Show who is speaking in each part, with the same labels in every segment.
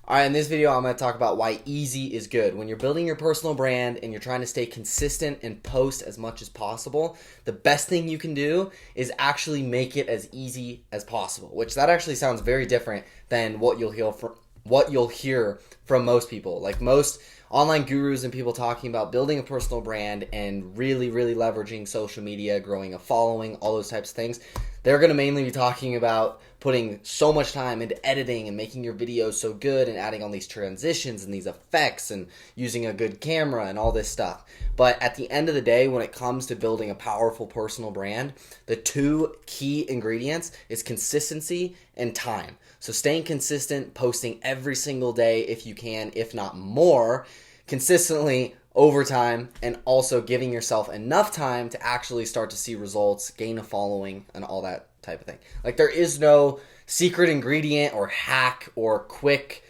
Speaker 1: All right, in this video, I'm going to talk about why easy is good. When you're building your personal brand and you're trying to stay consistent and post as much as possible, the best thing you can do is actually make it as easy as possible, which that actually sounds very different than what you'll hear from most people. Like most online gurus and people talking about building a personal brand and really leveraging social media, growing a following, all those types of things. They're going to mainly be talking about putting so much time into editing and making your videos so good and adding all these transitions and these effects and using a good camera and all this stuff. But at the end of the day, when it comes to building a powerful personal brand, the two key ingredients is consistency and time. So staying consistent, posting every single day if you can, if not more, consistently over time, and also giving yourself enough time to actually start to see results, gain a following, and all that type of thing. Like there is no secret ingredient or hack or quick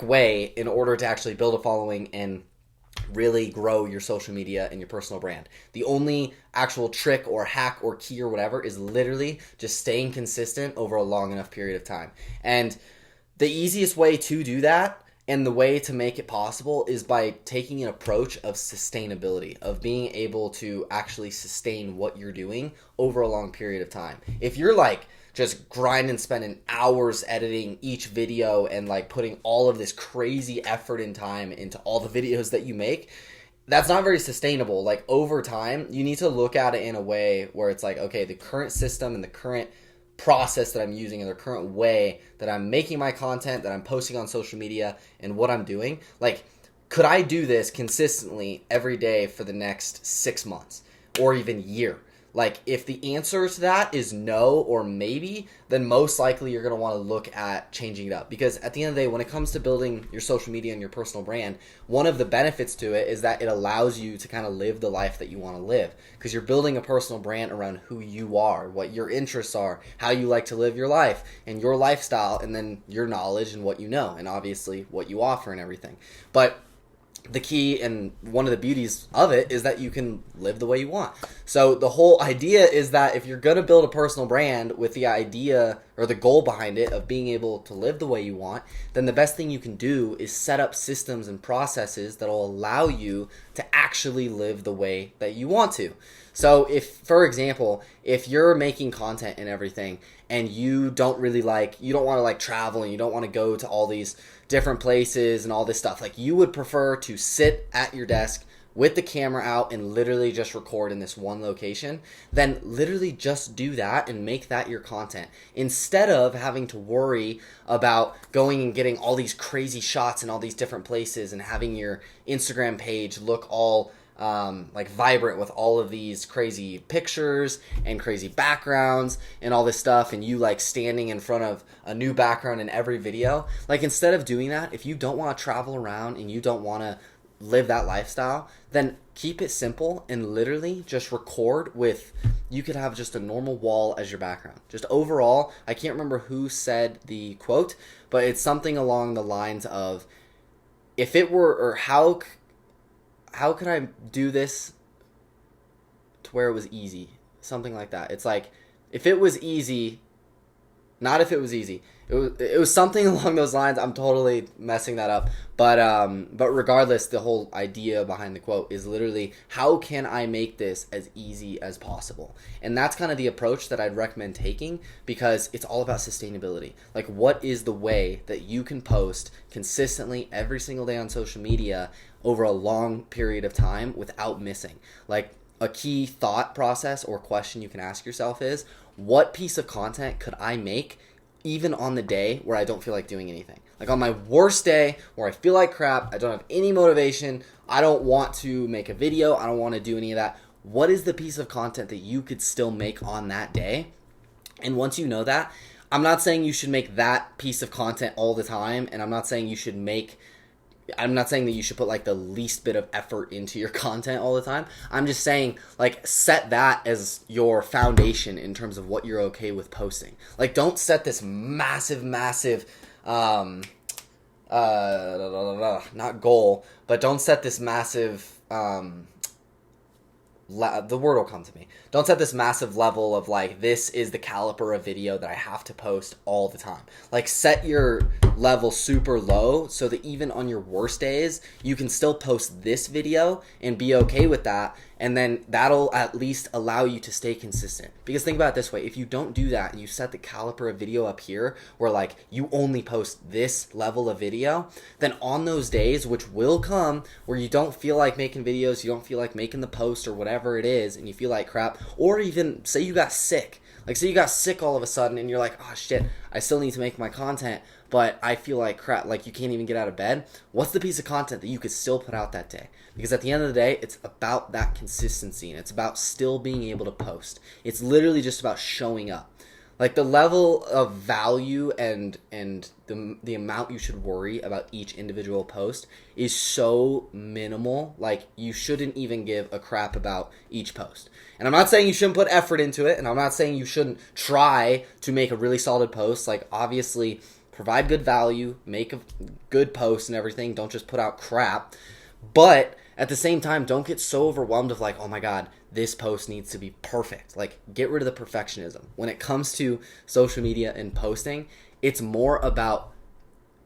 Speaker 1: way in order to actually build a following and really grow your social media and your personal brand. The only actual trick or hack or key or whatever is literally just staying consistent over a long enough period of time. And the easiest way to do that and the way to make it possible is by taking an approach of sustainability, of being able to actually sustain what you're doing over a long period of time. If you're like just grinding, spending hours editing each video and like putting all of this crazy effort and time into all the videos that you make, that's not very sustainable. Like over time, you need to look at it in a way where it's like, okay, the current system and the current process that I'm using and the current way that I'm making my content, that I'm posting on social media and what I'm doing, like, could I do this consistently every day for the next 6 months or even year? Like, if the answer to that is no or maybe, then most likely you're going to want to look at changing it up. Because at the end of the day, when it comes to building your social media and your personal brand, one of the benefits to it is that it allows you to kind of live the life that you want to live. Because you're building a personal brand around who you are, what your interests are, how you like to live your life, and your lifestyle, and then your knowledge and what you know, and obviously what you offer and everything. But the key and one of the beauties of it is that you can live the way you want. So the whole idea is that if you're going to build a personal brand with the idea or the goal behind it of being able to live the way you want, then the best thing you can do is set up systems and processes that will allow you to actually live the way that you want to. So if, for example, if you're making content and everything and you don't want to like travel and you don't want to go to all these different places and all this stuff, like you would prefer to sit at your desk with the camera out and literally just record in this one location, then literally just do that and make that your content. Instead of having to worry about going and getting all these crazy shots in all these different places and having your Instagram page look all like vibrant with all of these crazy pictures and crazy backgrounds and all this stuff, and you like standing in front of a new background in every video. Like instead of doing that, if you don't want to travel around and you don't want to live that lifestyle, then keep it simple and literally just record with, you could have just a normal wall as your background. Just overall, I can't remember who said the quote, but it's something along the lines of, if it were, or how could I do this to where it was easy? Something like that. It's like, if it was easy, not if it was easy. It was something along those lines. I'm totally messing that up. But regardless, the whole idea behind the quote is literally, how can I make this as easy as possible? And that's kind of the approach that I'd recommend taking, because it's all about sustainability. Like, what is the way that you can post consistently every single day on social media over a long period of time without missing? Like, a key thought process or question you can ask yourself is, what piece of content could I make even on the day where I don't feel like doing anything? Like on my worst day where I feel like crap, I don't have any motivation, I don't want to make a video, I don't want to do any of that. What is the piece of content that you could still make on that day? And once you know that, I'm not saying you should make that piece of content all the time, and I'm not saying that you should put like the least bit of effort into your content all the time. I'm just saying, like, set that as your foundation in terms of what you're okay with posting. Like, don't set this massive, not goal, but don't set this massive, the word will come to me. Don't set this massive level of like, this is the caliber of video that I have to post all the time. Like, set your level super low so that even on your worst days, you can still post this video and be okay with that. And then that'll at least allow you to stay consistent. Because think about it this way, if you don't do that and you set the caliper of video up here where like you only post this level of video, then on those days, which will come, where you don't feel like making videos, you don't feel like making the post or whatever it is, and you feel like crap, or even say you got sick. Like say you got sick all of a sudden and you're like, oh shit, I still need to make my content, but I feel like crap, like you can't even get out of bed. What's the piece of content that you could still put out that day? Because at the end of the day, it's about that consistency, and it's about still being able to post. It's literally just about showing up. Like the level of value and the amount you should worry about each individual post is so minimal. Like you shouldn't even give a crap about each post. And I'm not saying you shouldn't put effort into it, and I'm not saying you shouldn't try to make a really solid post. Like obviously provide good value, make a good post and everything. Don't just put out crap. But at the same time, don't get so overwhelmed of like, oh my God, this post needs to be perfect. Like, get rid of the perfectionism. When it comes to social media and posting, it's more about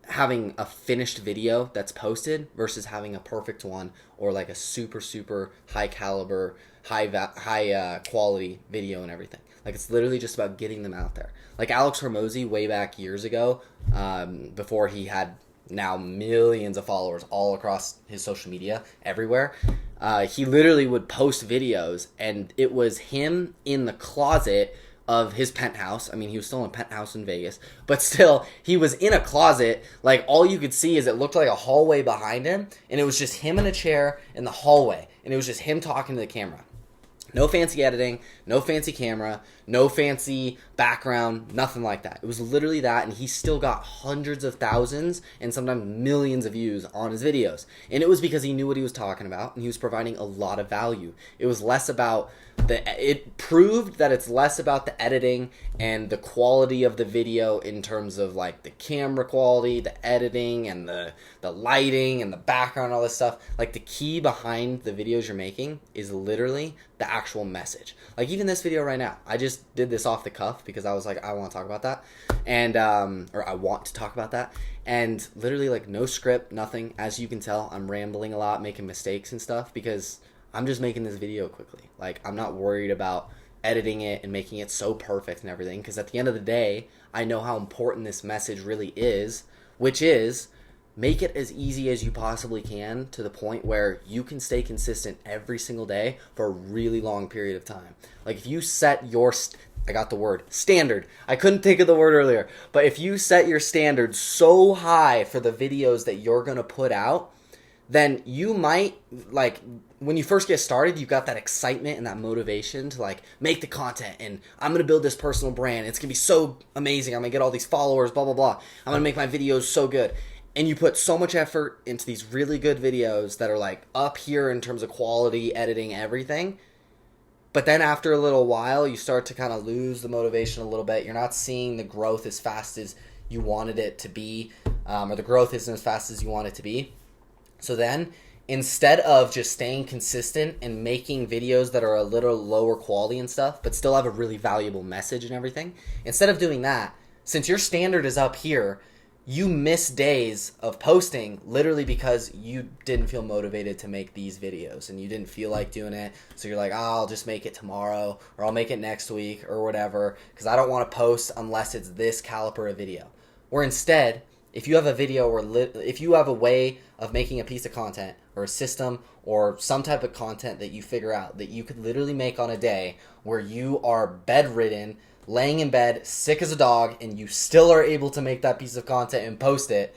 Speaker 1: having a finished video that's posted versus having a perfect one or like a super, super high caliber, high quality video and everything. Like, it's literally just about getting them out there. Like Alex Hormozi way back years ago, before he had now millions of followers all across his social media everywhere, he literally would post videos and it was him in the closet of his penthouse. I mean, he was still in a penthouse in Vegas, but still he was in a closet. Like all you could see is it looked like a hallway behind him, and it was just him in a chair in the hallway, and it was just him talking to the camera. No fancy editing, no fancy camera, no fancy background, nothing like that. It was literally that, and he still got hundreds of thousands and sometimes millions of views on his videos. And it was because he knew what he was talking about, and he was providing a lot of value. It was less about it proved that it's less about the editing and the quality of the video in terms of like the camera quality, the editing, and the lighting and the background and all this stuff. Like the key behind the videos you're making is literally the actual message. Like even this video right now, I just did this off the cuff because I was like, I want to talk about that, and or I want to talk about that, and literally like no script, nothing. As you can tell, I'm rambling a lot, making mistakes and stuff because I'm just making this video quickly. Like, I'm not worried about editing it and making it so perfect and everything, because at the end of the day, I know how important this message really is, which is make it as easy as you possibly can to the point where you can stay consistent every single day for a really long period of time. Like, if you set your I got the word, standard. I couldn't think of the word earlier. But if you set your standard so high for the videos that you're going to put out, then you might, like, when you first get started, you've got that excitement and that motivation to, like, make the content, and I'm going to build this personal brand. It's going to be so amazing. I'm going to get all these followers, blah, blah, blah. I'm going to make my videos so good. And you put so much effort into these really good videos that are, like, up here in terms of quality, editing, everything. But then after a little while, you start to kind of lose the motivation a little bit. You're not seeing the growth as fast as you wanted it to be, or the growth isn't as fast as you want it to be. So then, instead of just staying consistent and making videos that are a little lower quality and stuff, but still have a really valuable message and everything, instead of doing that, since your standard is up here, you miss days of posting literally because you didn't feel motivated to make these videos and you didn't feel like doing it. So you're like, oh, I'll just make it tomorrow, or I'll make it next week or whatever, because I don't want to post unless it's this caliber of video. Or instead, if you have a video or if you have a way of making a piece of content or a system or some type of content that you figure out that you could literally make on a day where you are bedridden, laying in bed, sick as a dog, and you still are able to make that piece of content and post it,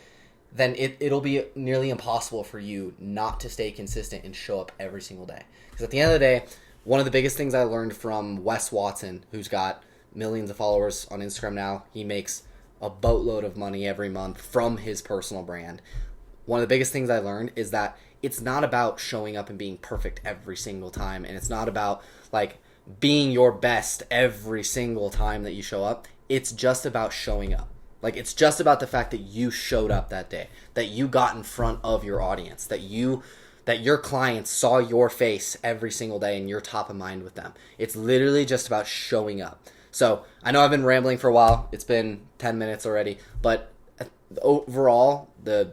Speaker 1: then it'll be nearly impossible for you not to stay consistent and show up every single day. Because at the end of the day, one of the biggest things I learned from Wes Watson, who's got millions of followers on Instagram now, he makes a boatload of money every month from his personal brand. One of the biggest things I learned is that it's not about showing up and being perfect every single time, and it's not about like being your best every single time that you show up. It's just about showing up. Like, it's just about the fact that you showed up that day, that you got in front of your audience, that your clients saw your face every single day and you're top of mind with them. It's literally just about showing up. So I know I've been rambling for a while. It's been 10 minutes already, but overall, the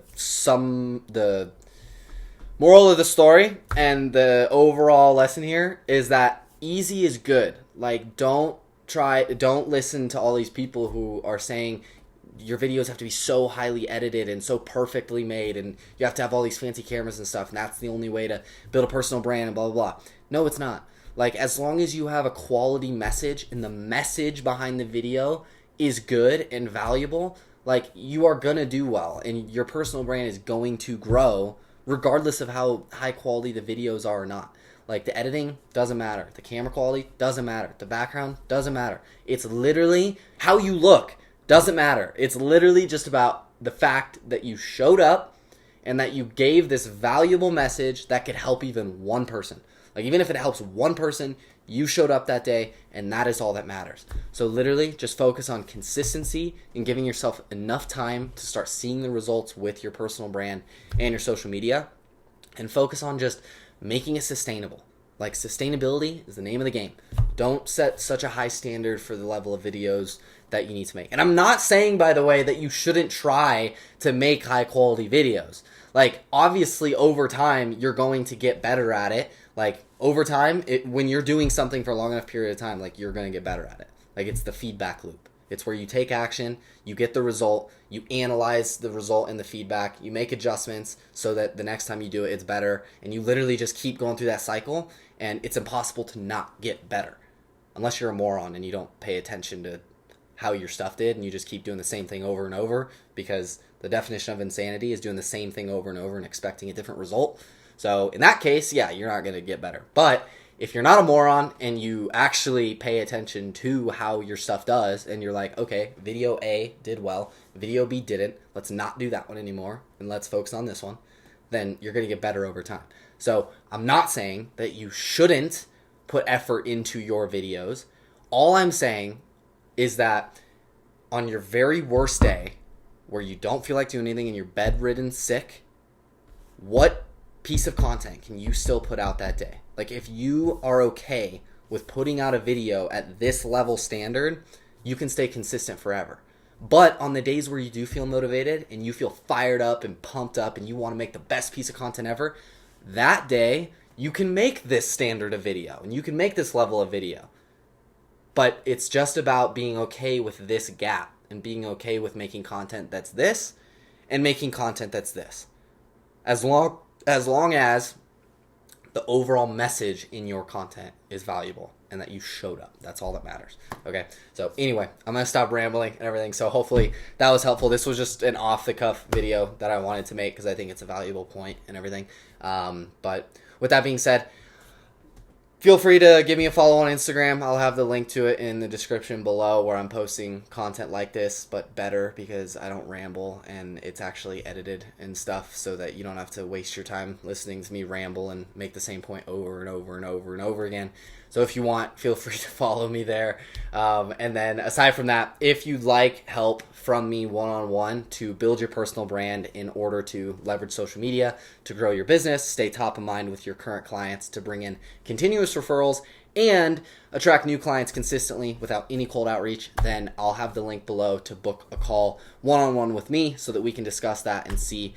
Speaker 1: moral of the story and the overall lesson here is that easy is good. Like, don't listen to all these people who are saying your videos have to be so highly edited and so perfectly made and you have to have all these fancy cameras and stuff and that's the only way to build a personal brand and blah blah blah. No, it's not. Like, as long as you have a quality message and the message behind the video is good and valuable, like, you are gonna do well and your personal brand is going to grow regardless of how high quality the videos are or not. Like, the editing doesn't matter. The camera quality doesn't matter. The background doesn't matter. It's literally how you look doesn't matter. It's literally just about the fact that you showed up and that you gave this valuable message that could help even one person. Like, even if it helps one person, you showed up that day, and that is all that matters. So literally, just focus on consistency and giving yourself enough time to start seeing the results with your personal brand and your social media, and focus on just making it sustainable. Like, sustainability is the name of the game. Don't set such a high standard for the level of videos that you need to make. And I'm not saying, by the way, that you shouldn't try to make high quality videos. Like, obviously, over time, you're going to get better at it. Like, over time, when you're doing something for a long enough period of time, like, you're going to get better at it. Like, it's the feedback loop. It's where you take action, you get the result, you analyze the result and the feedback, you make adjustments so that the next time you do it, it's better. And you literally just keep going through that cycle, and it's impossible to not get better. Unless you're a moron and you don't pay attention to how your stuff did and you just keep doing the same thing over and over, because the definition of insanity is doing the same thing over and over and expecting a different result. So in that case, yeah, you're not going to get better. But if you're not a moron and you actually pay attention to how your stuff does and you're like, okay, video A did well, video B didn't, let's not do that one anymore and let's focus on this one, then you're going to get better over time. So I'm not saying that you shouldn't put effort into your videos. All I'm saying is that on your very worst day where you don't feel like doing anything and you're bedridden sick, what piece of content can you still put out that day? Like, if you are okay with putting out a video at this level standard, you can stay consistent forever. But on the days where you do feel motivated and you feel fired up and pumped up and you want to make the best piece of content ever, that day you can make this standard of video and you can make this level of video. But it's just about being okay with this gap and being okay with making content that's this and making content that's this. As long as the overall message in your content is valuable and that you showed up. That's all that matters. Okay, so anyway, I'm going to stop rambling and everything. So hopefully that was helpful. This was just an off-the-cuff video that I wanted to make because I think it's a valuable point and everything. But with that being said, feel free to give me a follow on Instagram. I'll have the link to it in the description below where I'm posting content like this, but better because I don't ramble and it's actually edited and stuff so that you don't have to waste your time listening to me ramble and make the same point over and over and over and over again. So if you want, feel free to follow me there. And then aside from that, if you'd like help from me one-on-one to build your personal brand in order to leverage social media, to grow your business, stay top of mind with your current clients, to bring in continuous referrals, and attract new clients consistently without any cold outreach, then I'll have the link below to book a call one-on-one with me so that we can discuss that and see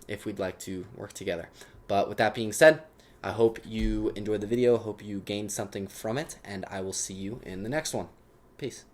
Speaker 1: if we'd like to work together. But with that being said, I hope you enjoyed the video, hope you gained something from it, and I will see you in the next one. Peace.